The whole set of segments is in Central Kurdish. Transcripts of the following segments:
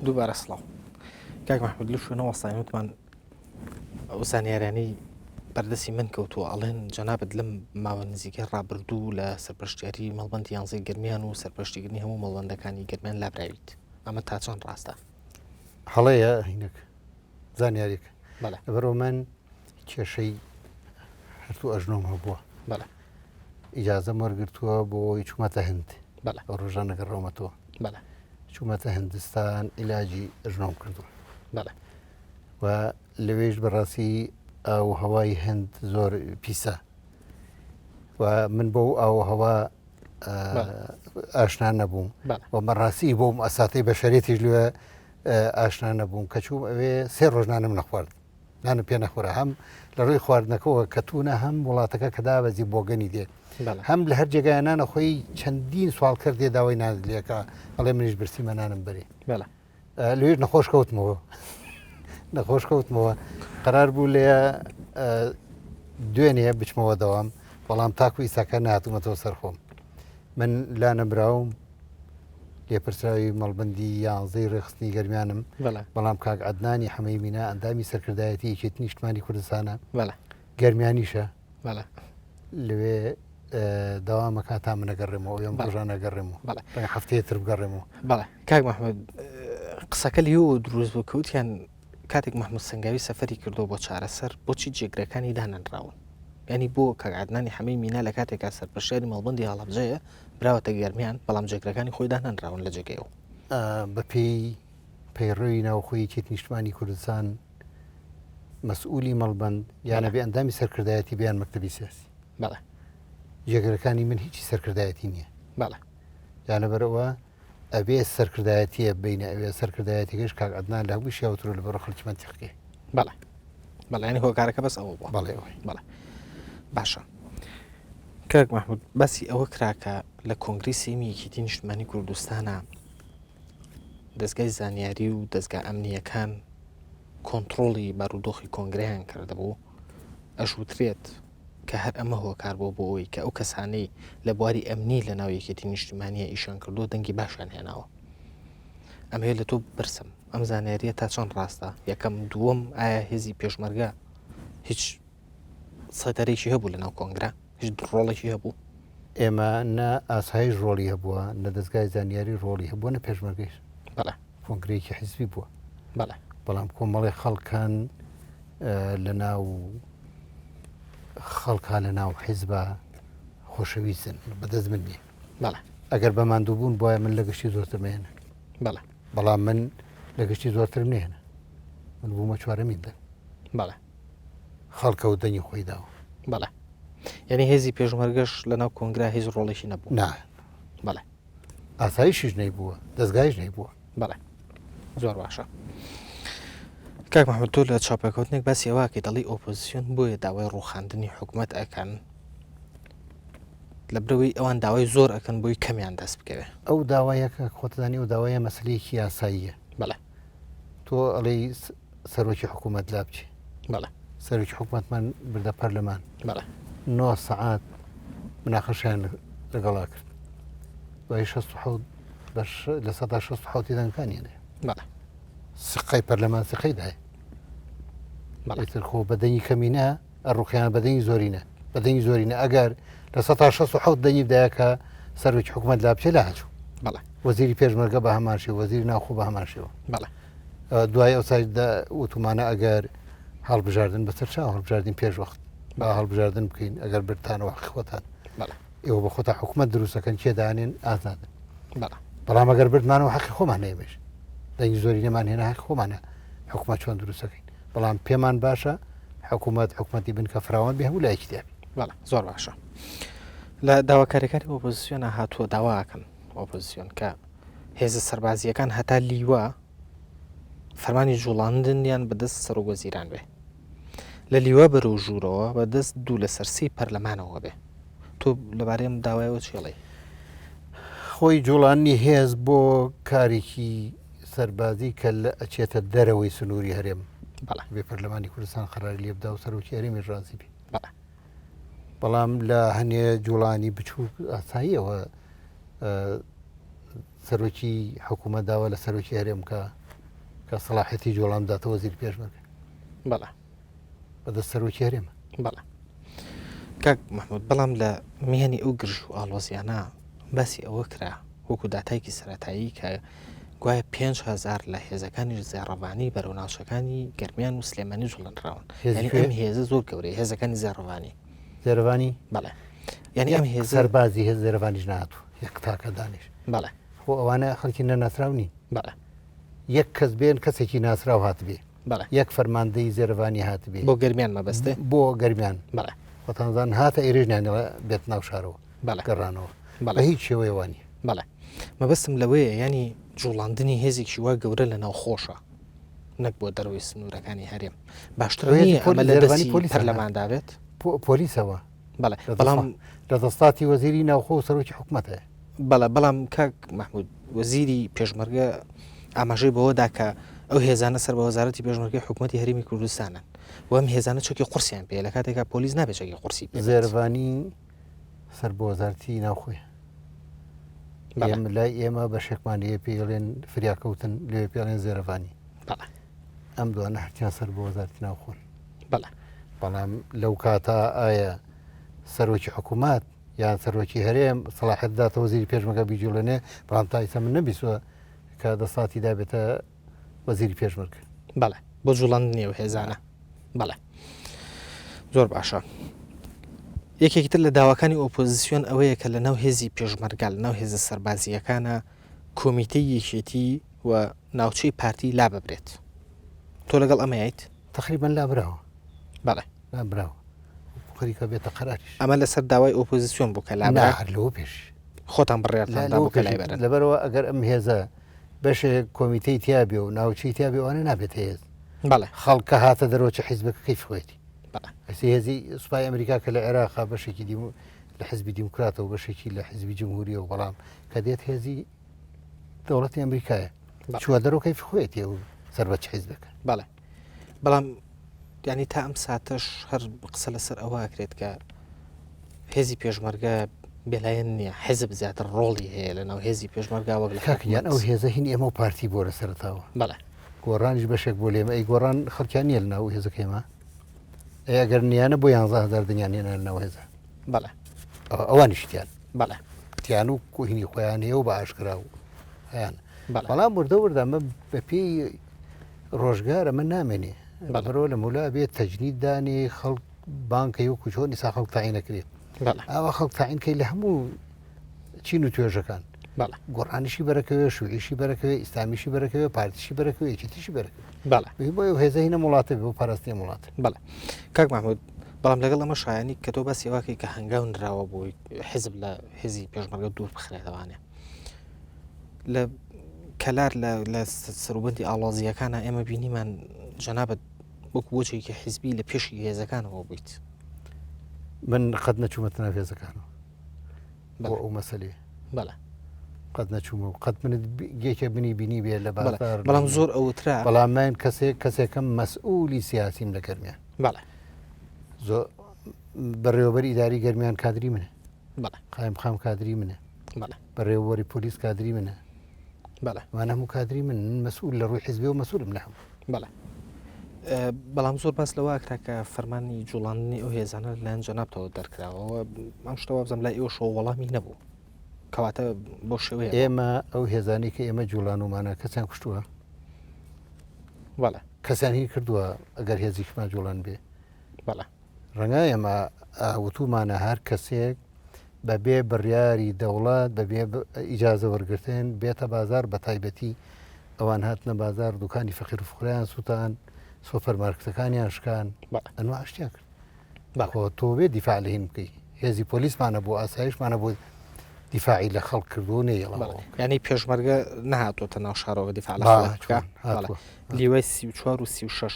دووبارە سڵاو کاک مححمود لە شوێنە وەسایوتمان ئەو زانیاریانی بەردەسی من کەوتووە ئەڵێن جەنابەت لەم ماوە نزیکە ڕابردوو لە سەرپەرشتیاری مەڵبەندی یانزەی گرمیان و سەرپەرشتیگرنی هەموو مەڵبەندەکانی گرمیان لابراویت ئەمە تا چەند ڕاستە هەڵەیە هینەک زانیاریکە بەڵێ لەبەرەوە من کێشەی هەرتوو ئەژنۆم هەبووە بەڵێ ئیجازەم وەرگرتووە بۆی چوومەتە هەند بەڵێ ئەو ڕۆژانە گەڕۆمەتەوە بەڵێ چوومەتە هندستان ئیلاجی ئەژنۆم کردووە بەڵێ و لەوێش بەڕاستی ئاو هەوای هەند زۆر پیسە و من بۆ ئاو هەوا ئاشنا نەبووم بەڵێ و مەڕاستی بۆم ئەساتەی بەشەرێتیش لێ ئاشنا نەبووم کە چووم ئەوێ سێ ڕۆژنانم نەخوارد نانم پێ نەخۆرە هەم لە ڕووی خواردنەکەەوە کە توونە هەم وڵاتەکە کە دابەزی بۆگەنی دێ هەم لە هەر جێگایانانە خۆی چەندین سوال کردێ داوای نازلێکە ئەڵێ منیش برسیمە نانم بەرێ لێش نەخۆش کەوتمەوە نەخۆش کەوتمەوە قرار بوو لێ دوێنێ بچمەوە دەوام بەڵام تاکو ئیساکە نهاتوومەتەوە سەرخۆم من لا نەبراوم لێپرسراوی مەڵبەندی یانزەی ڕێخستنی گەرمیانم بەڵام کاک عەدنانی حەمەی مینا ئەندامی سەرکردایەتی یەکێت نیشتمانی کوردستانە گەرمیانیشە لەوێ داوامەکە تا منەگەڕێمەوە یان ڕۆژانە گەڕێمەوە هەفتەیە تر بگەڕێمەوە بەڵێ کاک مححمود قسەکە لیۆ دروست بوو کەوتیان کاتێک مححمود سەنگاوی سەفەری کردەوە بۆ چارەسەر بۆچی جێگرەکانی دانەنراون ینی بۆ کاک عەدنانی حەمەی مینا لە کاتێکا سەرپەرشتیاری مەڵبەندی هەڵەبجەیە براوەتە گەرمیان بەڵام جێگرەکانی خۆی دانەنراون لە جێگەیەوە بە پێی پەیڕۆی ناوخۆی یەکێت نیشتمانی کوردستان مەسئولی مەڵبەند یانە بێ ئەندامی سەرکردایەتی بیان مەکتەبی سیاسی بەڵێ جێگەرەکانی من هیچی سەرکردایەتی نییە بەڵێ یانە بەرەوە ئەبێ سەرکردایەتیە بینە ئەوێ سەرکردایەتیگەش کاک عەدنان لە هەموو شیاوترۆ لە بەرە خەڵکی منتیقەکەی بەڵێ بەڵێ ینی هۆکارەکە بەس ئەوە بووە بەڵێ بەڵێ باشە کاک مححمود باسی ئەوە کراکە لە کۆنگری سێمی یەکێتی نیشتمانی کوردستانە دەستگای زانیاری و دەستگا ئەمنیەکان کۆنتترۆڵی بارودۆخی کۆنگریان کردبوو ئەشوترێت کە هەر ئەمە هۆکار بۆ بۆەوەی کە ئەو کەسانەی لە بواری ئەمنی لە ناو یەکێتی نیشتیمانیە ئیشان کردو دەنگی باشیان هێناوە ئەمەیە لە تۆ برسم ئەم زانیاریە تا چەند ڕاستە یەکەم دووەم ئایا هێزی پێشمەرگە هیچ سەتەرێکی هەبوو لە ناو کۆنگرا هیچ ڕۆڵێکی هەبوو ئێمە نە ئاسایی ڕۆڵی هەبووە نە دەستگای زانیاری ڕۆڵی هەبووە نە پێشمەرگەیش بەڵێ کۆنگرەیەکی حیزبی بووە بەڵێ بەڵام کۆمەڵی خەڵکان لە ناو خەڵکا لە ناو حیزبە خۆشەویستن بەدەست من نییە بەڵێ ئەگەر بە ماندوو بوون بۆیە من لە گشتی زۆرتر مێنە بەڵێ بەڵام من لە گشتی زۆرتر نێنە من بوومە چوارەمیندە بەڵێ خەڵکە و دەنگی خۆی داوە بەڵێ یعنی هێزی پێشمەرگەش لە ناو کۆنگرا هیچ ڕۆڵێکی نەبوو نا بەڵێ ئاساییشیش نەی بووە دەستگایش نەی بووە بەڵێ زۆر باشە کاک مححمود تۆ لە چاپەکەوتنێک باسی ئەوواکەی دەڵی ئۆپۆزیسیۆن بۆیە داوای ڕووخاندنی حکوومەت ئەکەن لە برەوەی ئەوان داوای زۆر ئەەکەن بۆی کەمیان دەست بکەوێ ئەو داوایەکە خۆتدانی و داوایە مەسلەیەکی یاساییە بەڵێ تۆ ئەڵێ سەرۆکی حکوومەت لا بچی بەڵێ سەرۆکی حکوومەتمان بردە پەرلەمان بەڵێ 9 سەعات مناقەشیان لەگەڵا کرد دوای 67 لە 1960 دەنگەکانیانێ بەڵێ سقای پەرلەمان سقەی دای ئیتر خۆ بەدەنگی کەمینە ئەڕوخیان بەدەنگی زۆرینە بەدەنگی زۆرینە ئەگەر لە 1960 دەنگی بدایە کە سەرۆکی حکوومەت لا بچێ لا هەچوو بەڵێ وەزیری پێشمەرگە بە هەماشی وەزیری ناوخۆ بە هەماشیەوە بەڵێ دوای ئەو سایدا وتمانە ئەگەر هەڵبژاردن بەسەر چاو هەڵبژاردن پێش وەخت با هەڵبژاردن بکەین ئەگەر برتانەوە خۆتان ئێوە بە خۆتا حکوومەت دروستەکەن کێدانێن ئازادن بەڵام ئەگەر بردمانەوە حەقی خۆمان نەیەبێش دەنگی زۆری نەمان هێنا حەقی خۆمانە حکوومەت چۆن دروستەکەین بەڵام پێمان باشە حکوومەتی بنکە فراوان بێ هەموو لایەکی دابی بەڵێ زۆر باشە لە داواکاریەکانی ئۆپۆزیسیۆنە هاتووە داواکەن ئۆپۆزیسیۆن کە هێزە سەربازیەکان هەتا لیوە فەرمانی جوڵاندنیان بەدەست سەرۆکوەزیران بێ لە لیوە بەرەو ژوورەوە بەدەست دوو لە سەرسی پەرلەمانەوە بێ تۆ لەبارەیەم داوایەوە چێڵێ خۆی جوڵانی هێز بۆ کارێکی سەربازی کە لە ئەچێتە دەرەوەی سنووری هەرێم بێ پەرلەمانی کوردستان قەراری لێ بدا و سەرۆکی هەرێمی ڕازی بێ بەڵام لە هەنێ جوڵانی بچووک ئاساییەوە سەرۆکی حکوومەت داوە لە سەرۆکی هەرێم کە کە سەلاحەتی جوڵام داتە وەزیر پێشمەرگە بەڵێ بەدەست سەرۆکی هەرێمە. بەڵێ کاک محمود بەڵام لە میێنی ئەو گرژ و ئاڵۆزیانە باسی ئەوە کرا وەکو داتایکی سەرەتایی کە گوایە 5,000 لە هێزەکانی زێڕەوانی بەرەو ناوچەکانی گەرمیان و سلێمانی جوڵەنراون. یعنی ئەم هێزە زۆر گەورەی هێزەکانی زێڕەوانی زێرەوانی بەڵێ یعنی ئەم هێزە سەربازی هێز زێرەوانیش نهاتوو یەک تاکە دانیش بەڵێ خۆ ئەوانە خەڵکی نەناسراونی بەڵێ یەک کەس بێن کەسێکی ناسرااو هاتبێ بەڵێ یەک فەرماندەی زێرەوانی هاتبێ بۆ گەرمیان مەبەستێ بۆ گەرمیان بەڵێ وەتانزان هاتە ئێرێژنیانەوە بێت ناو شارەوە بەڵێ گەڕانەوە بە بەڵێ هیچ شێوەیەوانی بەڵێ مەبەستم لەوەیە ینی جوڵاندنی هێزێکی وا گەورە لە ناو خۆشە نەک بۆ دەروی سنوورەکانی هەرێم باشتر نییە ئەمە لە دەستی پەرلەماندابێت پۆلیسەوە بەڵێ بەڵام لە دەستاتی وەزیری ناوخۆ و سەرۆکی حکوومەتە بەڵێ بەڵام کاک محمود وەزیری پێشمەرگە ئاماژەی بەوەدا کە ئەو هێزانە سەر بە وەزارەتی پێشمەرگەی حکوومەتی هەرێمی کوردستانن و ئەم هێزانە چەکی قورسیان پێ لە کاتێکا پۆلیس نابێت چەکی قورسی پێ زێرەوانی سەر بە وەزارەتی ناوخۆی لای ئێمە بە شێکمانەیە پێڵێن فریاکەوتن لێ پێڵێن زێرەوانی ئەم دوانە هەرچیان سەر بە وەزارەتی ناوخۆن بەڵێ بەڵام لەو کاتە ئایا سەرۆکی حکوومەت یان سەرۆکی هەرێم سەلاحەت داتە وەزیری پێشمەرگە بیجوڵێنێ بەڵام تا ئێستا من نەبیستوە کە دەسەڵاتی دابێتە وەزیری پێشمەرگە بەڵێ بۆ جوڵاندنی ئەو هێزانە بەڵێ زۆر باشە یەکێکی تر لە داواکانی ئۆپۆزیسیۆن ئەوەیە کە لە ناو هێزی پێشمەرگا لە ناو هێزە سەربازیەکانە کۆمیتەی یەکێتی و ناوچەی پارتی لا ببرێت تۆ لەگەڵ ئەمەیت تقریبان لابراوە بەڵێ لابراوە خەریکە بێتە قەراریش ئەمە لەسەر داوای ئۆپۆزیسیۆن بوو کە لابرا لەوە پێش خۆتان بڕێتدا بوو کە لای بەرن لەبەرەوە ئەگەر ئەم هێزە بەشێک کۆمیتەی تیابێ و ناوچەی تیابێوانە نابێت هێز بەڵێ خەڵکە هاتە دەرەوەچە حیزبەکە کەی فخوێتی بەڵێ ئەسی هێزی سوپای ئەمریکا کە لە عێراقا بەشێکی لە حزبی دیموکراتەوە و بەشێکی لە حزبی جمهوریە و بەڵام کە دێت هێزی دەوڵەتی ئەمریکایە چوە دەرەوەکەی فخوێتی و سەربەت حیزبەکە بەڵێ بەڵام ینی تا ئەم ساتەش هەر قسە لەسەر ئەوەکرێت کە هێزی پێشمەرگە بێلایەن نییە حزب زیاتر ڕۆڵی هەیە لە ناو هێزی پێشمەرگا وەک لە کاکیان ئەو هێزە هین ئێمە و پارتی بۆ لە سەرتاوە بەڵێ گۆڕانیش بەشێک بۆ لێمە ئەی گۆڕان خەڵکیان نیە لە ناو هێزەکەیمە ئەگەر نیانە بۆ 11,000 دنیانێنە لە ناو هێزە بەڵێ ئەوانیشتیان بەڵێ تیان و کوهینی خۆیان هەیە و بە ئاشکرا و هەیان بەڵێ بەڵام وردە ئەمە بە پێی ڕۆژگارە من نامێنێ بەرەوە لە مولا بێت تەجنید دانی خەڵک بانکەی و کوچۆنی سا خەڵک تاعین نەکرێت ئەوە خەڵک تاعینکەی لە هەموو چین و توێژەکان گۆڕانیشی بەرەکەوێ شوعیشی بەرەکەوێ ئیسلامیشی بەرەکەوێ پارتیشی بەرەکەوێ یەکێتیشی بەرەکەوێ بەڵێ بۆ هێزە هینە وڵاتە بێ بۆ پاراستنی وڵات بەڵێ کاک محمود بەڵام لەگەڵ ئەمە شایانی کە تۆ باسی واکەی کە هەنگاون راوە بۆی حزب لە هێزی پێشمەرگە دوور بخرێتەوانێ لە کەلار لە سەروبەندی ئاڵۆزیەکانە ئێمە بینیمان جەنابەت وەکو بۆچێکی حیزبی لە پێشی هێزەکانەوە بوویت من قەت نەچوومەتە ناو هێزەکانەوە بۆ ئەو مەسەلێ بەڵێ قەت نەچوومە و قەت منت گێکە بینی بێ لە بازار بەڵام زۆر ئەوترا بەڵام من کەسێکم مەسئولی سیاسیم لە گەرمیان بەڵێ زۆر بەڕێوەبەری ئیداری گەرمیان کادری منە بەڵێ قایم خام کادری منە بەڵێ بەڕێوەبەری پۆلیس کادری منە بەڵێ وانە هەموو کادری من مەسئول لە ڕووی حیزبی و مەسئولم لە هەموو بەڵێ بەڵام زۆر باس لەوە کرا کە فەرمانی جوڵاندنی ئەو هێزانە لەیان جەنابتەوە دەرکراوەوە ئەم شتەوە بزەم لای ئێوە شەو وەڵامی نەبوو کەواتە بۆ شێوەیە ئێمە ئەو هێزانی کە ئێمە جوڵان ومانە کەسیان کوشتووە بەڵێ کەسیان هی کردووە ئەگەر هێزیشمان جوڵان بێ بەڵێ ڕەنگە ئێمە وتومانە هەر کەسێک بەبێ بڕیاری دەوڵات بەبێ ئیجازە وەرگرتن بێتە بازار بە تایبەتی ئەوان هاتنە بازار دوکانی فەقیر و فقرایان سووتان سۆپەرمارکتەکانیان شکان ئەنوا شتیان کرد بەخۆ تۆ بێ دیفاع لە هین بکەی هێزی پۆلیسمانە بۆ ئاسایشمانە بۆ دیفاعی لە خەڵک کردو نەیەڵ ینی پێشمەرگە نهاتۆتە ناو شارەوە دیفاع لە بکە لیوای 34 و 36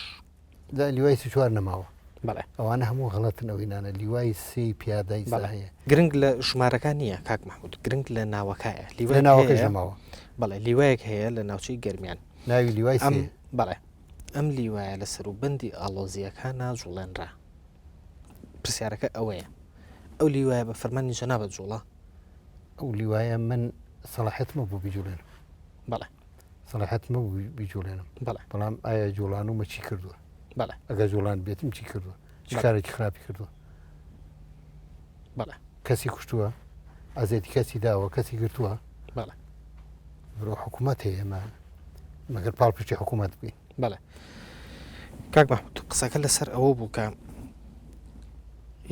لیوای 34 نەماوە بەڵێ ئەوانە هەموو غەڵەتن ئەوینانە لیوای سی پیادای هەیە گرنگ لە ژمارەکان نییە کاک محمود گرنگ لە ناوەکایە لیوای ناوەکەش نەماوە بەڵێ لیوایەک هەیە لە ناوچەی گەرمیان ناوی لیوای بەڵێ ئەم لیوایە لە سەروبەندی ئاڵۆزیەکانە جوڵێنرا پرسیارەکە ئەوەیە ئەو لیوایە بە فەرمانی جەنابەت جوڵە ئەو لیوایە من سەلاحەتمە بۆ بیجوڵێن بەڵێ سەلاحەت مەبوو بیجوڵێنم بەڵێ بەڵام ئایا جوڵانومە چی کردووە بەڵێ ئەگەر جوڵان بێتم چی کردووە چ کارێکی خراپی کردووە بەڵێ کەسی کوشتووە ئازێتی کەسی داوە کەسی گرتووە بەڵێ بڕۆ حکوومەت هەیە ئێمە مەگەر پاڵپشتی حکوومەت بووین بەڵێ کاک مەحموود قسەکە لەسەر ئەوە بوو کە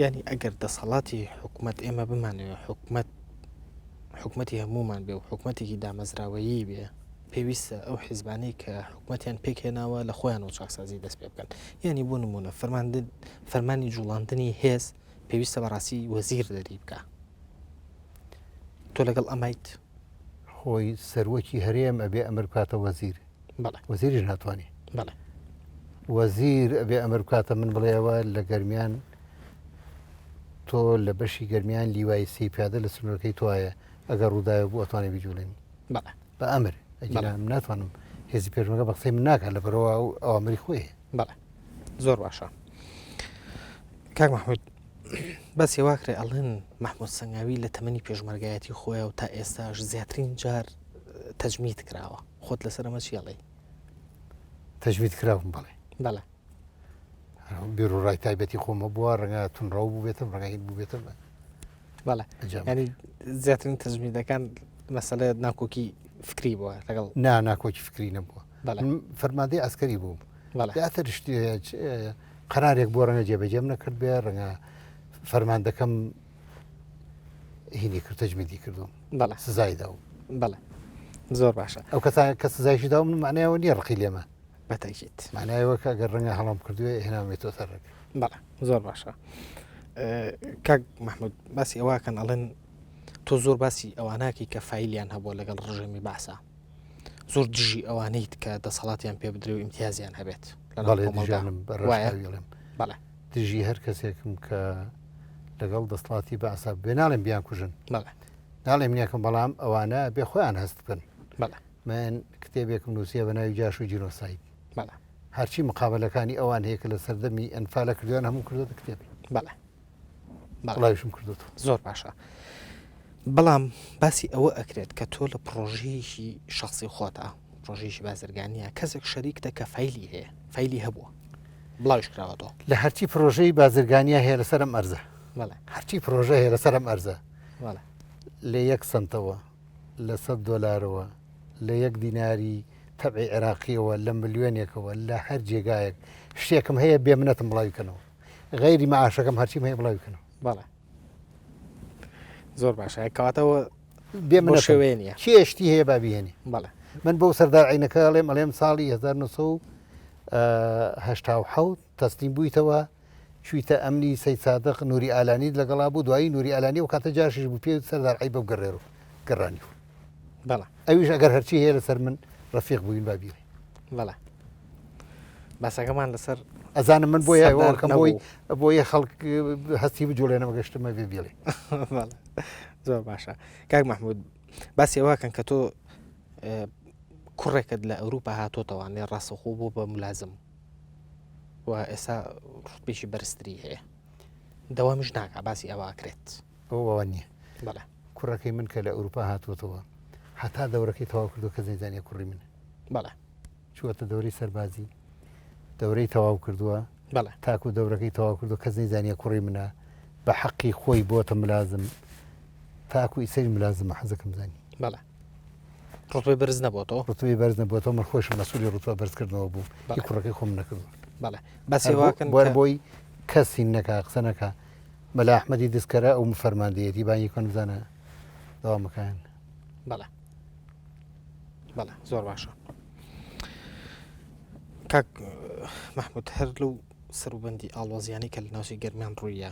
ینی ئەگەر دەسەڵاتی حکوومەت ئێمە بمانەوە حکوومەتی هەمومان بێ و حکوومەتێکی دامەزراوەیی بێ پێویستە ئەو حیزبانەی کە حکوومەتیان پێکهێناوە لە خۆیان و چاکسازی دەست پێ بکەن ینی بۆ نمونە فەرمانی جوڵاندنی هێز پێویستە بەڕاستی وەزیر دەری بکە تۆ لەگەڵ ئەمایت خۆی سەرۆکی هەرێم ئەبێ ئەمر بکاتە وەزیر بەڵێ وەزیریش ناتوانێ بەڵێ وەزیر ئەبێ ئەمر بکاتە من بڵێەوە لە گەرمیان تۆ لە بەشی گەرمیان لیوای سی پیادە لە سنوورەکەی توایە ئەگەر ڕووداوە بوو ئەتوانێ بیجوڵێنی بەڵێ بە ئەمر ئەجیران ناتوانم هێزی پێشمەکە بە قسەی من ناکات لە بەرەوە ئەوامری خۆی بەڵێ زۆر باشە کاک مەحموود بەسی واکرێ ئەڵێن مەحموود سەنگاوی لە تەمەنی پێشمەرگایەتی خۆیە و تا ئێستاش زیاترین جار تەجمیت کراوە خۆت لەسەر ئەمە چیڵێ تەجوید کراوم بڵێ بەڵێ بیرڕای تایبەتی خۆمە بووە ڕەنگە تونڕاو بوو بێتم ڕێگەیت بوو بێتم بەڵێ ینی زیاترین تەجمیدەکان مەسەلە ناکۆکی فکری بووە لەگەڵ ناکۆکی فکری نەبووە بەڵێ فەرماندەی ئەسکەری بووم بەڵێ زیاتر قەرارێک بۆ ڕەنگە جێبەجێم نەکرد بێ ڕەنگە فەرماندەکەم هینی کرد تەجمیدی کردوم بەڵێ سزایدا و بەڵێ زۆر باشە ئەو کە سزایشی داوم معنایەوە نییە ڕقی لێمە بەتەکیت معنایەوە کە ئەگەر ڕەنگە هەڵام کردووە هێناوێتەوە سەرەکە بەڵێ زۆر باشە کاک مەحموود باسی ئەوواکەن ئەڵێن تۆ زۆر باسی ئەواناکی کە فیلیان هەبووە لەگەڵ ڕژێمی باسە زۆر دژی ئەوانەیت کە دەسەڵاتیان پێ بدرێ و ئیمتیازیان هەبێت بەڵێژانم بەڕێڵێم بەڵێ دژی هەر کەسێکم کە لەگەڵ دەسڵاتی باسا بێ ناڵێم بیان کوژن بەڵێ ناڵێم نیەکەم بەڵام ئەوانە بێ خۆیان هەست بکەن بەڵێ من کتێبێکم نووسە بە ناوی جاش و جینۆساید بەڵێ هەرچی مقابلەکانی ئەوان هەیە کە لە سەردەمی ئەنفالە کردویان هەموو کردوە کتێبی بەڵێ وڵاویشم کردوەوە زۆر باشە بەڵام باسی ئەوە ئەکرێت کە تۆ لە پرۆژەیەکی شخصی خۆتە پرۆژێکی بازرگانیە کەسێک شەریکتە کە فیلی هەیە فیلی هەبووە بڵاوش کراوەتەوە لە هەرچی پرۆژەی بازرگانیە هەیە لەسەرم ئەرزە بەڵێ هەرچی پرۆژە هەیە لەسەرم ئەرزە بەڵێ لە 1 سنتەوە لە 100 دۆلارەوە لە 1 دیناری تەبعی عێراقیەوە لە ملیۆنێکەوە لە هەر جێگایەک شتێکم هەیە بێ منەتم بڵاویکەنەوە غەیری مەعاشەکەم هەرچیم هەیە بڵاویکەنەوە بەڵێ زۆر باشە کەواتەوە بێ من شوێ نییە کێشتی هەیە بابیێنی بەڵێ من بەو سەردار عینەکە ئەڵێم ساڵی 1970 تەسلیم بوویتەوە چویتە ئەمنی سەید سادق نوری ئالانی لەگەڵا بوو دوایی نوری ئالانی و کاتە جاشش بوو پێ سەردار عیب بە گەڕێر و گەڕانی و بەڵێ ئەویش ئەگەر هەرچی هەیە لەسەر من ڕەفیق بووین بابیێ بەڵێ باسەکەمان لەسەر ئەزانم من بۆیەکەم بۆیە خەڵک هەستی بجوڵێنەوە گەشتمە بێ بێڵێ زۆر باشە کاک مەحموود باسی ئەوواکەن کە تۆ کوڕێکت لە ئەوروپا هاتۆتەوانێ ڕاستەخۆ بۆ بە ملازم و ئێستا ڕوتبێکی بەرزتری هەیە دەوامش ناکە باسی ئەوواکرێت ئەوە نییە بەڵێ کوڕەکەی من کە لە ئەوروپا هاتووەتەوە هەتا دەورەکەی تەواو کردو کە زەیزانانی کوڕی من بەڵێ چووەتە دەورەی سەربازی دەورەی تەواو کردووە بەڵێ تاکو دەورەکەی تەواو کردو کەس نەیزانیە کوڕی منە بە حەقی خۆی بۆتە ملازم تاکو ئیسەری ملازمە حەزەکەم زانی بەڵێ ڕوتبەی بەرز نەبووەوە ڕوتبەی بەرز نەبووەوە من خۆشم مەسئولی ڕوتبە بەرزکردنەوە بوو هیچ کوڕەکەی خۆم نەکردو بەڵێ باسی ئەوواکەن بۆی کەسی نەکا قسە نەکا مەلا ئەحمەدی دەستکەرە ئەو فەرماندەیەتی بانی کۆن بزانە داوامەکان بەڵێ بەڵێ زۆر باشە کاک مەحموود هەر لەو سەروبەندی ئاڵۆزیانی کە لە ناوچەی گەرمیان ڕوویە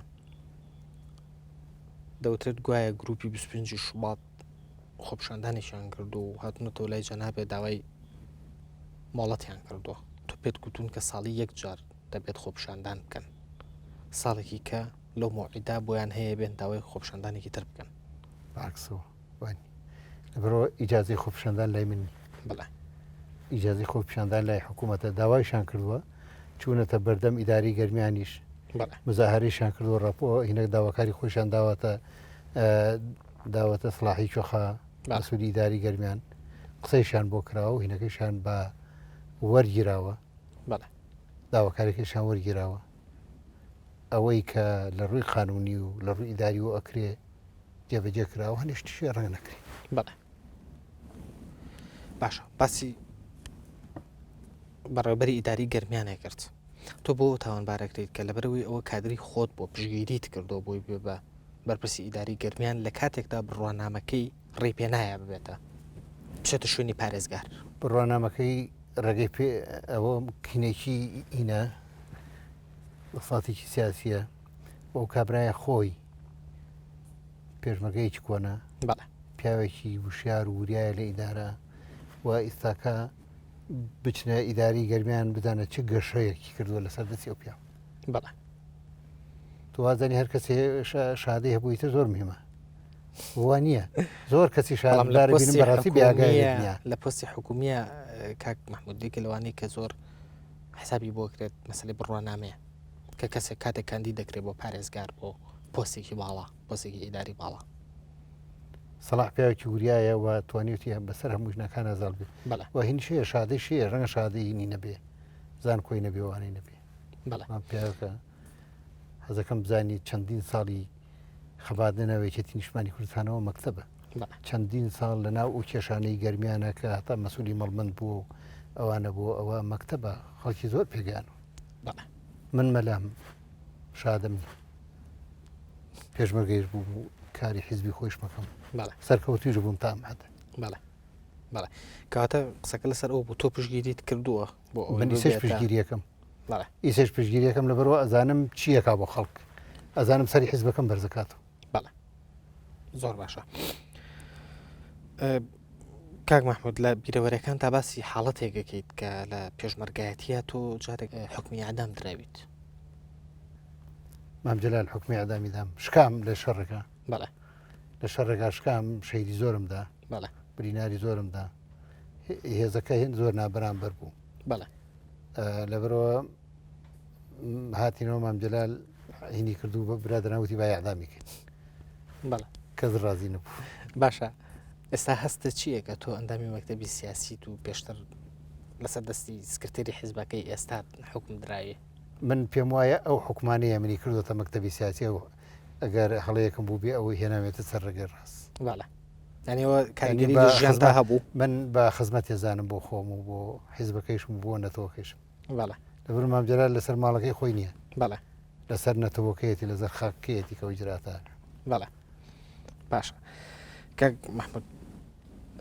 دەوترێت گوایە گروپی 25 شوباط خۆپشاندانێکیان کردو و هاتوونەتەوە لای جەنابێ داوای مۆڵەتیان کردووە تۆ پێت گوتون کە ساڵی 1 جار دەبێت خۆپشاندان بکەن ساڵێکی کە لەو مۆعیدا بۆیان هەیە بێن داوای خۆپشاندانێکی تر بکەن باکسەوە وانی لەبەرەوە ئیجازەی خۆپشاندان لای من بڵێ ئیجازی خۆپشاندان لای حکوومەتە داوایشان کردووە چوونەتە بەردەم ئیداری گەرمیانیش مزاهریشان کردو ڕاپۆ هینەک داواکاری خۆشیان داواتە سلاحی چۆخە مەسئولی ئیداری گەرمیان قسەیشان بۆ کراوە و هینەکەیشان بە وەرگیراوە بەڵێ داواکاریەکەیشان وەرگیراوە ئەوەی کە لە ڕووی قانونی و لە ڕووی ئیداری و ئەکرێ جێبەجێ کراوە هەنیشتیشی ڕەنگ نەکرێت. بەڵێ باشە باسی بەڕێوەبەری ئیداری گەرمیانە کرد تۆ بۆ تاوانبارەکرێت کە لەبەرەوەی ئەوە کادری خۆت بۆ پشگیریت کردو بۆی بێ بە بەرپرسی ئیداری گەرمیان لە کاتێکدا بڕوانامەکەی ڕێپێ نایە ببێتە بچێتە شوێنی پارێزگار بڕوانامەکەی ڕێگەی پێ ئەوە کینێکی ئینە وەساتێکی سیاسیە بۆ کابرایە خۆی پێشمەرگەیەکی کۆنا بەڵێ پیاوێکی وشیار و وریایە لە ئیدارە و ئیستاکە بچنە ئیداری گەرمیان بدانە چه گەشەیەکی کردووە لەسەر دەستی ئەو پیا بەڵێ تووازانی هەر کەسێ شادەی هەبوویتە زۆر مهمە وان نییە زۆر کەسی شادار بینم بەڕاستی بیاگای لە پۆستی حکومیە کاک محمودێکی لەوانەیە کە زۆر حسابی بۆ کرێت مەسلەی بڕوانامەیە کە کەسێک کاتێک کاندی دەکرێت بۆ پارێزگار بۆ پۆستێکی باڵا پۆستێکی ئیداری باڵا سەلاح پیاوێکی وریایە و توانێتی بەسەر هەموو ژنەکان ئازال بێت بەڵێ و هین شەیە شادەی شەیە ڕەنگە شادەیی نەبێ زان کۆی نەبێوانەی نەبێ بەڵێ پیاوەکە حەزەکەم بزانی چەندین ساڵی خەباتنەوەیەکێتی نیشتمانی کوردستانەوە مەکتەبە چەندین ساڵ لە ناو ئەو کێشانەی گەرمیانە کە هەتا مەسوولی مەڵبند بوو ئەوانە بوو ئەوە مەکتەبە خەڵکی زۆر پێگەیانەوە من مەلام شادم پێشمەرگەیش بوو کاری حیزبی خۆش مەکەم سەرکەوتویش بووم تام هەدە بەڵێ بەڵێ کەواتە قسەکە لەسەر ئەو بوو تۆ پشگیریت کردووە بۆ من ئیسش پشگیریەکەم ئیسش پشگیریەکەم لەبەرەوە ئەزانم چیەکا بۆ خەڵک ئەزانم سەری حیزبەکەم بەرزەکاتەوە بەڵێ زۆر باشە کاک محمود لە بیرەوەریەکان تا باسی حاڵەتێکەکەیت کە لە پێشمەرگایەتیە تۆ جارێک حکمی ئەعدام درراویت مامجلال حکمی ئەعدامی دام شکام لە شەڕێکە بەڵێ لە شەڕێکا شکام شەیدی زۆرمدا بەڵێ بریناری زۆرمدا هێزەکە هێن زۆر نابەرامبەر بوو بەڵێ لەبەرەوە هاتینەوە مامجلال هینی کردو بە برادرناوتی با ئەعدامی کرد بەڵێ کەس ڕازی نەبوو باشە ئێستا هەستە چییە کە تۆ ئەندامی مەکتەبی سیاسیت و پێشتر لەسەر دەستی سکرتێری حیزبەکەی ئێستا حکم درایە من پێم وایە ئەو حکومانەیە منی کردوتە مەکتەبی سیاسی و ئەگەر هەڵەیەکم بوو بێ ئەوەی هێناوێتە سەر ڕێگەی ڕاست بەڵێ ینیەوە کاریگەری ژیانتا هەبوو من بە خزمەت ێزانم بۆ خۆم و بۆ حیزبەکەیشم بۆ نەتەوەکەیشم بەڵێ لەبەر مامجلال لەسەر ماڵەکەی خۆی نییە بەڵێ لەسەر نەتەوەکەیەتی لەسەر خاکەیەتی کە وجراتە بەڵێ باشە کاک محمود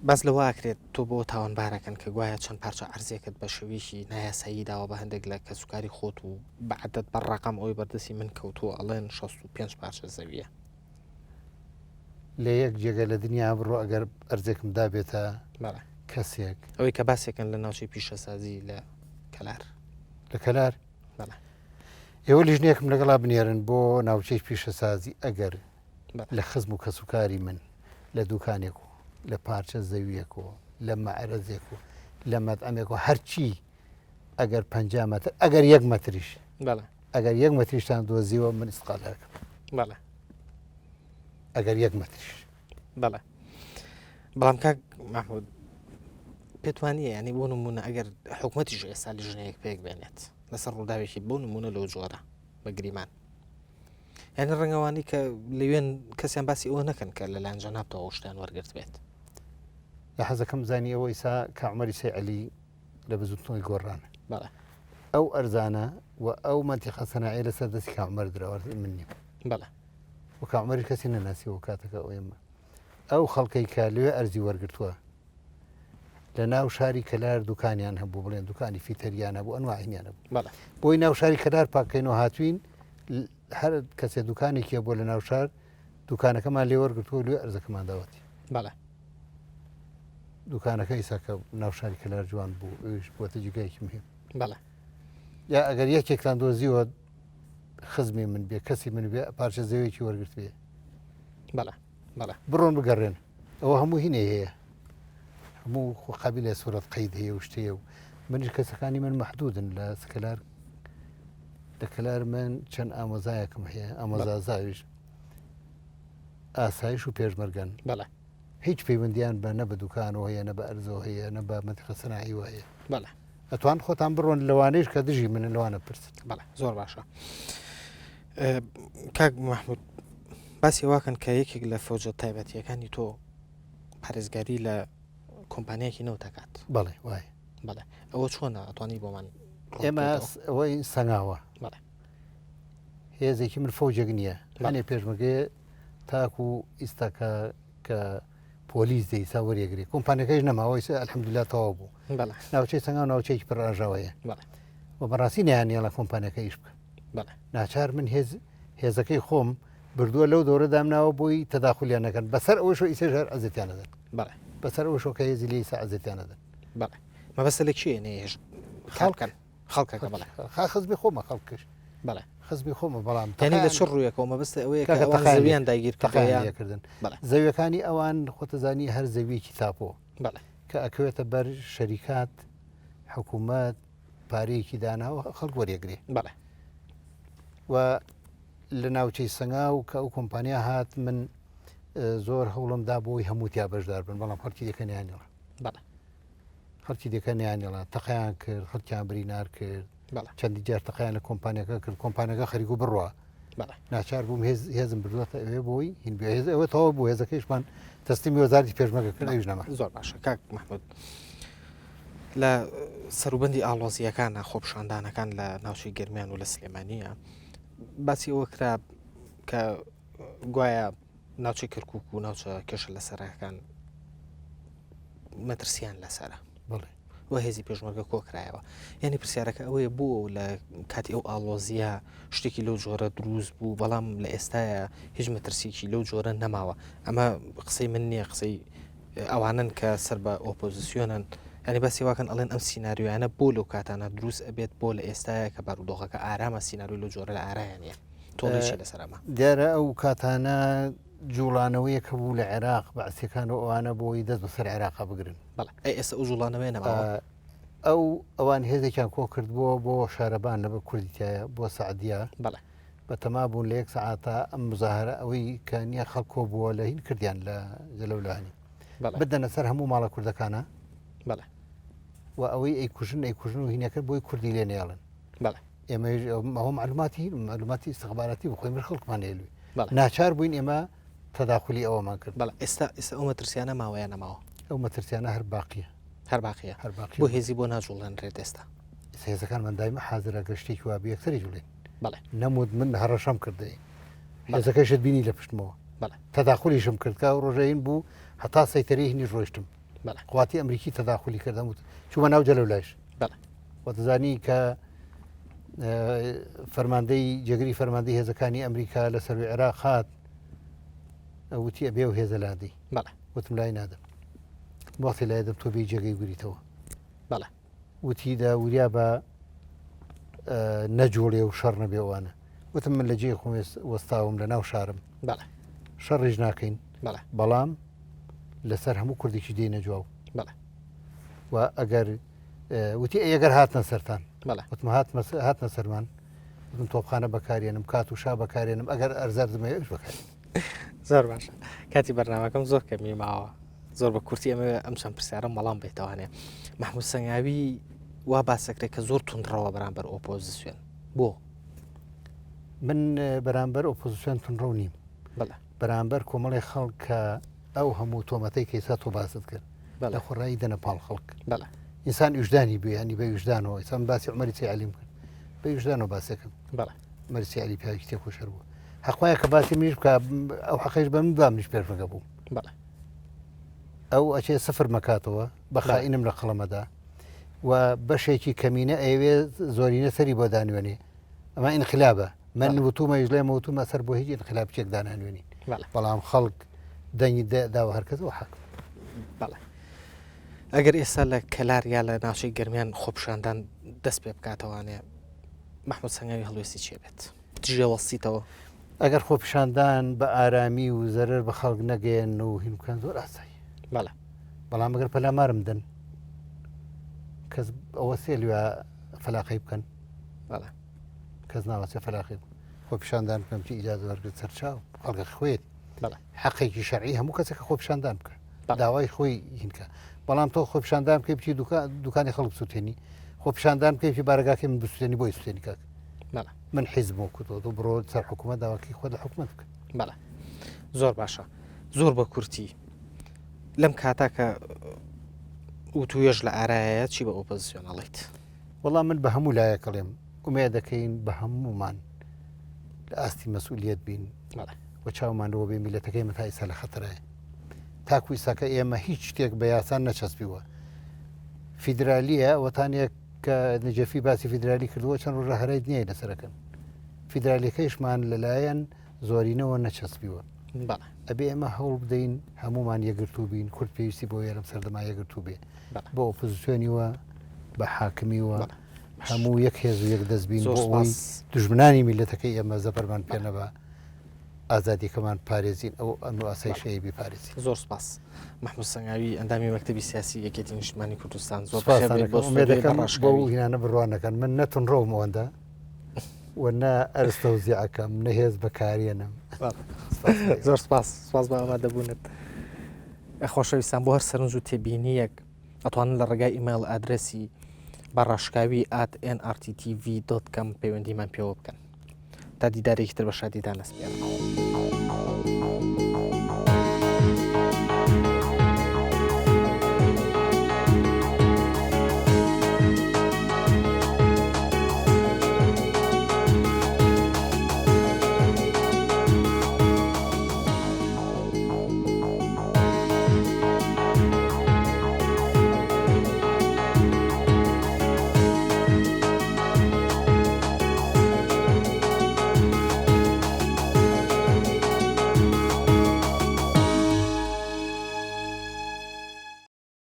باز لەوە ئاکرێت تۆ بۆ تاوانبارەکەن کە گوایە چەند پارچە عەرزێکت بە شێویشی نایاسایی داوە بە هەندێک لە کەسوکاری خۆت و بەعدەت بە ڕقم ئەوی بەردەستی من کەوتووە ئەڵێن 65 پارچە زەویە لە یەک جێگە لە دنیا بڕۆ ئەگەر ئەرزێکم دابێتە کەسێک ئەوەی کە باسێکن لە ناوچەی پیشەسازی لە کەلار لە کەلار ئێوە لیژنێکم لەگەڵا بنێرن بۆ ناوچەی پیشەسازی ئەگەر لە خزم و کەسوکاری من لە دوکانێک و لە پارچە زەویەک و لە مەعرەزێک و لە مەتعەمێک و هەرچی ئەگەر 5 مەتر ئەگەر 1 مەتریش ئەگەر 1 مەتریشتان دۆزیوە من ئیستقالەکەم بەڵێ ئەگەر 1 مەتریش بەڵێ بەڵام کاک محمود پێتوانیە ینی بۆ نمونە ئەگەر حکوومەتیش ئێستا لیژنەیەک پێک بێنێت لەسەر ڕووداوێکی بۆ نمونە لەو جۆرە بە گریمان یعنی ڕەنگەوانی کە لەوێن کەسیان باسی ئەوە نەکەن کە لەلایەن جەنابتەوە شتیان وەرگرت بێت لە حەزەکەم زانی ئەوە ئیسا کە عومەری سەیعەلی لە بزوتنەوەی گۆڕانە بەڵێ ئەو ئەرزانە و ئەو مەنتیقە سەناعی لەسەر دەستی کە عومەر درراوە من نیم بەڵێ و کە عومەری کەسی نەناسیەوە کاتەکە ئەو ئێمە ئەو خەڵکەی کە لێوێ ئەرزی وەرگرتووە لە ناو شاری کەلار دوکانیان هەبوو بڵێن دوکانی فیتەریان هەبوو ئەنواعینیان هەبوو بۆی ناو شاری کەلار پاکەینەوە هاتوین هەر کەسێ دوکانێکیە بۆ لە ناو شار دوکانەکەمان لێ وەرگرتووە لێ ئەرزەکەمان داوەتی بەڵێ دوکانەکە ئیساکە ناو شاری کەلار جوان بوو ئەوش بۆتە جگایەکی مهم بەڵێ یا ئەگەر یەکێکتان دۆزیوە خزمی من بێ کەسی من بێ پارچە زەوێکی وەرگرت بێ بەڵێ بەڵێ بڕۆن بگەڕێن ئەوە هەموو هینێ هەیە هەموو قابل لە سوورەت قەید هەیە و شتەیە و منیش کەسەکانی من مەحدودن لە سکەلار لە کەلار من چەند ئامۆزایەکم هەیە ئامۆزازاویش ئاسایش و پێشمەرگەن بەڵێ هیچ پەیوەندیان بە نە بە دوکانەوە هەیە نە بە ئەرزەوە هەیە نە بە مەتخە سەناعی وایە بەڵێ ئەتوان خۆتان بڕۆن لەوانەیەش کە دژی منە لەوانە پرسن بەڵێ زۆر باشە کاک محمود باسی واکەن کە یەکێک لە فەوجە تایبەتیەکانی تۆ پارێزگاری لە کۆمپانیایەکی نەوت دەکات بەڵێ وایە بەڵێ ئەوە چۆنە ئەتوانی بۆمان ئێمە ئەوەی سەنگاوە بەڵێ هێزێکی من فەوجێک نییە هەنێ پێشمەگەی تاکو و ئیستاکە کە پۆلیس دەیسا وەرێگری کۆمپانیەکەیش نەماوەی ئەلحەمدولیلا تەواو بوو بەڵێ ناوچەی سەنگاو ناوچەیەکی پڕژاوەیە بەڵێ و بەڕاستی نیانە لە کۆمپانیەکە ئیش بکە بەڵێ ناچار من هێزەکەی خۆم بردووە لەو دۆرە دامناوە بۆی تەداخلیانەکەن بەسەر ئەوە شۆ ئیسێژار ئەزتیانەدەن بەڵێ بەسەر ئەوە شۆکە هێزی لە ئیسا ئەزتیانەدەن بەڵێ مەبەستە لە کێ نێژ خەڵکەن خەڵکەکە بەڵێ خزبی خۆمە خەڵکش بەڵێ خزبی خۆمە بەڵام تەنی لە چ ڕوویەکەەوە مەبەستە ئەوەیە کە زەویان داگیرکردن زەویەکانی ئەوان خۆتەزانی هەر زەویەکی تاپۆ بەڵێ کە ئەکەوێتە بەر شەریکات حکوومەت پارەیەکی داناوە خەڵک وەرێگرێ بەڵێ و لە ناوچەی سەنگا و کە ئەو کۆمپانیا هات من زۆر هەوڵمدا بۆی هەمووتیا بەشدار بن بەڵام خەڵکی دەکەنیانەوە بەڵێ خەڵکی دەکەنیانەوە تەقییان کرد خەڵکیان برینار کرد چەندی جار تەقییان لە کۆمپانیەکە کرد کۆمپانیەکە خەریک و بڕوە ناچار بووم هێزم بردوێتە ئەوێ بۆی هین هێز ئەوە تەواو بوو هێزەکەیشمان تەستیمی وەزاری پێشمەکە کرد ئەویش نەما زۆر باشە کاک محمود لە سەروبەندی ئاڵۆزیەکانە خۆپشاندانەکان لە ناوچەی گەرمیان و لە سلێمانیە باسی ئەوە کرا کە گوایە ناوچەی کەرکووک و ناوچە کێشە لە سەرەکان مەترسیان لەسرە بڵێ وە هێزی پێشمەرگە کۆکرایەوە یعنی پرسیارەکە ئەوەیە بوو لە کاتی ئەو ئاڵۆزیە شتێکی لەو جۆرە دروست بوو بەڵام لە ئێستاە هیچ مەترسیکی لەو جۆرە نەماوە ئەمە قسەی من نییە قسەی ئەوانن کە سەر بە ئۆپۆزیسیۆنن ینی باسی واکەن ئەڵێن ئەم سینناریویانە بۆ لەو کاتانە دروست ئەبێت بۆ لە ئێستاە کە بارودۆخەکە ئارامە سینناروی لە جۆرە لە ئارایانە تۆڵیشە لەسەرمە دیارە ئەو کاتانە جوڵانەوەیەکە بوو لە عێراق بەعسیەکان و ئەوانە بۆی دەست بەسەر عێراقا بگرن بەڵێ ئێستا ئەو جوڵانەوەی نەماوە ئەوان هێزێکیان کۆ کردبووە بۆ شارەبان لە بە کوردیتایە بۆ سعدیە بەڵێ بەتەما بوون لە یەک سعاتە ئەم مزاهرە ئەوەی کە نییە خەڵکۆ بووە لە هین کردیان لە جەلەولانی بدەنە سەر هەموو ماڵە کوردەکانە بەڵێ و ئەوەی ئەیکوژن و هینەکە بۆی کوردی لێ نێڵن بەڵێ ئێمە ئەوە معلوماتی استخباراتی بخۆی من خەڵکمان هێلوی ناچار بووین ئێمە تەداخلی ئەوەمان کرد بەڵێ ئێستا ئەو مەترسیانە ماوەیە نەماوە ئەو مەترسیانە هەر باقیە هەر باقیە بۆ هێزی بۆ ناجوڵێنرێت ئێستا هێزەکان مندایمە حازرە گەشتێکی وابی یەکسەری جوڵێن بەڵێ نەمود من هەڕەشەم کردی هێزەکەشت بینی لە پشتمەوە بەڵێ تەداخلیشم کرد کە ڕۆژەین بوو هەتا سەیتەری هینی ڕۆیشتم بەڵێ قواتی ئەمریکی تەداخلی کردم چوومە ناو جەلەولایش بەڵێ وەدەزانی کە فەرماندەی جێگری فەرماندەی هێزەکانی ئەمریکا لە سەروی عێراق هات ئەوتی ئەبێ و هێزە لادەی بەڵێ وتم لای نادەم وەختی لای دەم تۆ بێ جێگەی گوریتەوە بەڵێ وتیدا وریا بە نەجوڵێ و شەڕ نەبێوانە وتم من لە جێ خۆم وەستاوم لە ناو شارم بەڵێ شەڕیش ناکەین بەڵێ بەڵام لەسەر هەموو کوردێکی دێنە جوواو بەڵێ و ئەگەر وتی ئەگەر هاتنە سەران بەڵێ وتم هاتنە سەرمان وتم تۆپخانە بەکارێنم کات و شا بەکارێنم ئەگەر ئەرزار دمەوێش بەکار زۆر باشە کاتی بەرنامەکەم زۆر کەمی ماوە زۆر بە کورتی ئەمە ئەم چەند پرسیارە مەڵام بێتەوانێ محمود سەنگاوی وا باسەکرێت کە زۆر تونندڕەوە بەرامبەر ئۆپۆزیسیۆن بۆ من بەرامبەر ئۆپۆزیسیۆن تونڕە نیم بەرامبەر کۆمەڵی خەڵک کە ئەو هەموو تۆمەتەی کەیسا تۆ باست کرد لە خۆڕایی دەنە پاڵ خەڵک ئینسان ویژدانی بێ ینی بە ویژدانەوە ئسان باسی عمەری سیعلیم کرد بە ویژدانەوە باسەکەم مەرسی علی پیاوی تێ خۆشەر بوو حەقوایە کە باسی منیش بکە ئەو حەقیش بە من بامنیش پێشمەگە بوو ئەو ئەچێ سفر مەکاتەوە بە خائینم لە قەڵەمەدا و بەشێکی کەمینە ئەوێ زۆرینە سەری بۆ دانوێنێ ئەمە ئینقلابە من وتومە ژڵێمە وتومە سەر بۆ هیچ ئینقلابچێک دانانوێنین بەڵام خەڵک دەنگی داوە هەرکەسەوە حەکم بەڵێ ئەگەر ئێستا لە کەلار یا لە ناوچەی گەرمیان خۆپشاندان دەست پێ بکاتەوانێ محمود سەنگاوی هەڵوێستی چێ بێت دژێوەستیتەوە ئەگەر خۆپشاندان بە ئارامی و زەرەر بە خەڵک نەگەێن و هینکان زۆر ئاسایی بەڵێ بەڵام ئەگەر پەلامارم دەن کەس ئەوە سێلوە فەلاقی بکەن بەڵێ کەس ناوەچە فەلاقی خۆپشاندان بکەم چی ئیجازە وەرگرت سەرچاو خەڵکە خوێت حەقێکی شەرعی هەموو کەسێکە خۆپشاندان بکە داوای خۆی هینکە بەڵام تۆ خۆ پیشاندان بکەی بچی دوکانی خەڵک سووتێنی خۆ پیشاندان بکەی بارگاکەی من بسووتێنی بۆی سووتێنی کاک من حیزم وکوتەوە تۆ بڕۆ سەر حکوومەت داواکەی خۆ لە حکوومەت بکە بەڵێ زۆر باشە زۆر بە کورتی لەم کاتا کە وتوێژ لە ئارایەت چی بە ئۆپۆزیسیۆنەڵیت وەڵام من بە هەموو لایەکەڵێم ومێ دەکەین بە هەمومان لە ئاستی مەسئولیت بین وە چاومانەوە بێ میلەتەکەی مەتایسا لە خەتەرایە تاکوی ساکە ئێمە هیچ شتێک بە یاسان نەچەسبیوە فیدرالیە وەتانێک کە نەجەفی باسی فیدرالی کردووە چەند ڕۆژە هەرای دنیای لەسەرەکەن فیدرالیەکەیشمان لەلایەن زۆرینەوە نەچەسبیوە ئەبێ ئێمە هەوڵ بدەین هەمومان یەگرتو بین کورد پێویستی بۆ یارم سەردەما یەگرتو بێ بۆ ئۆپۆزیسیۆنیوە بە حاکمیوە هەموو یەک هێز و یەک دەستبین بۆ ئەوەی دژمنانی میلەتەکەی ئێمە زەبەرمان پێنەبە ئازادیەکەمان پارێزین ئەو ئەم ئاسای شەیە بیپارێزین زۆر سپاس محمود سەنگاوی ئەندامی مەکتەبی سیاسی یەکێتی نیشتمانی کوردستان زۆر دەکەم بۆ هینانە بڕوانەکەن من نەتون ڕۆمەوەندە وەنا ئەرستەوزیعەکەم نەهێز بەکارێنم زۆر سپاس سپاس بە ئامادەبوونت خۆشەویستان بۆ هەر سەرنج و تێبینیەک ئەتوانن لە ڕێگای ئیمەیل ئادرسی بەڕاشکاوی @nrttv.com پەیوەندیمان پێوە بکەن تا دیدارێکی تر بە شادیدان ئەسپێنەوە